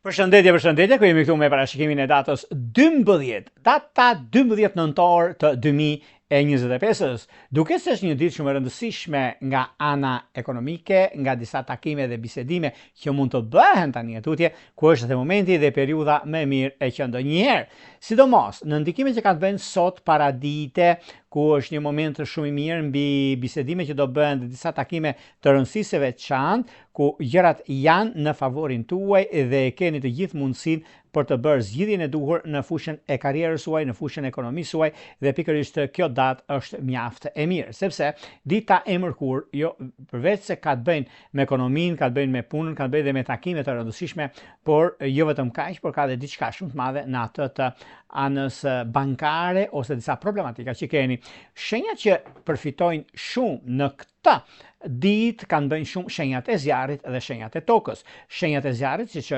Përshëndetje, ku jemi këtu me parashikimin e datës 12, data 12 nëntor të 2025, duke se është një ditë shumë e rëndësishme nga ana ekonomike, nga disa takime dhe bisedime që mund të bëhen tani tutje, ku është dhe momenti dhe periudha më mirë e që ndonjëherë. Sidomos, në ndikimet që kanë bënë sot paradite, ku është një moment shumë i mirë mbi bisedime që do bëhen dhe disa takime të rëndësishme veçantë, ku gjërat janë në favorin tuaj dhe keni të gjithë mundësinë për të bërë zgjidhjen e duhur në fushën e karrierës suaj, në fushën e ekonomisë suaj, dhe pikërisht kjo datë është mjaft e mirë, sepse dita e mërkurë, jo përveç se ka të bëjnë me ekonominë, ka të bëjnë me punën, ka të bëjnë dhe me takime të rëndësishme, por jo vetëm kaq, por ka dhe diçka shumë të madhe në atë të anës bankare ose disa problematika që keni. Shenjat që përfitojnë shumë në këtë ditë kanë bëjnë shumë shenjat e zjarrit dhe shenjat e tokës. Shenjat e zjarrit, siç